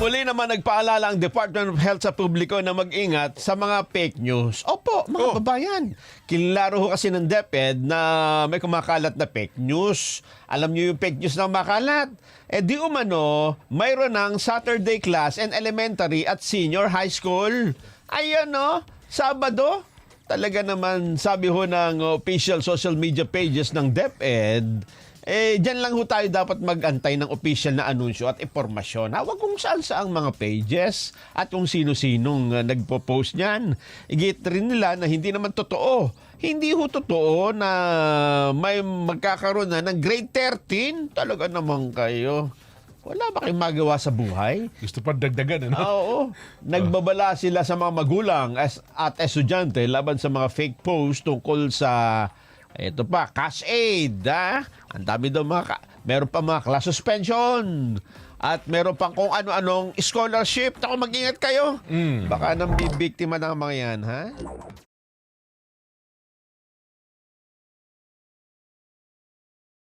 Muli naman nagpaalala ang Department of Health sa publiko na mag-ingat sa mga fake news. Opo, mga babayan. Kilaro ho kasi ng DepEd na may kumakalat na fake news. Alam niyo yung fake news na makalat? Eh di umano, mayroon ng Saturday class and elementary at senior high school. Ayan no, Sabado. Talaga naman, sabi ho ng official social media pages ng DepEd, dyan lang ho tayo dapat mag-antay ng official na anunsyo at impormasyon. Huwag kung saan-saang mga pages at kung sino-sinong nagpo-post niyan. Igit rin nila na hindi naman totoo. Hindi ho totoo na may magkakaroon na ng grade 13. Talaga naman kayo. Wala ba kayong magawa sa buhay? Gusto pa dagdagan, ano? Oo. Nagbabala sila sa mga magulang at estudyante laban sa mga fake post tungkol sa ito pa, cash aid, ha? Ang dami daw meron pa mga class suspension. At meron pang kung ano-anong scholarship. Ako, mag-ingat kayo. Baka nang bibiktima ng mga yan, ha?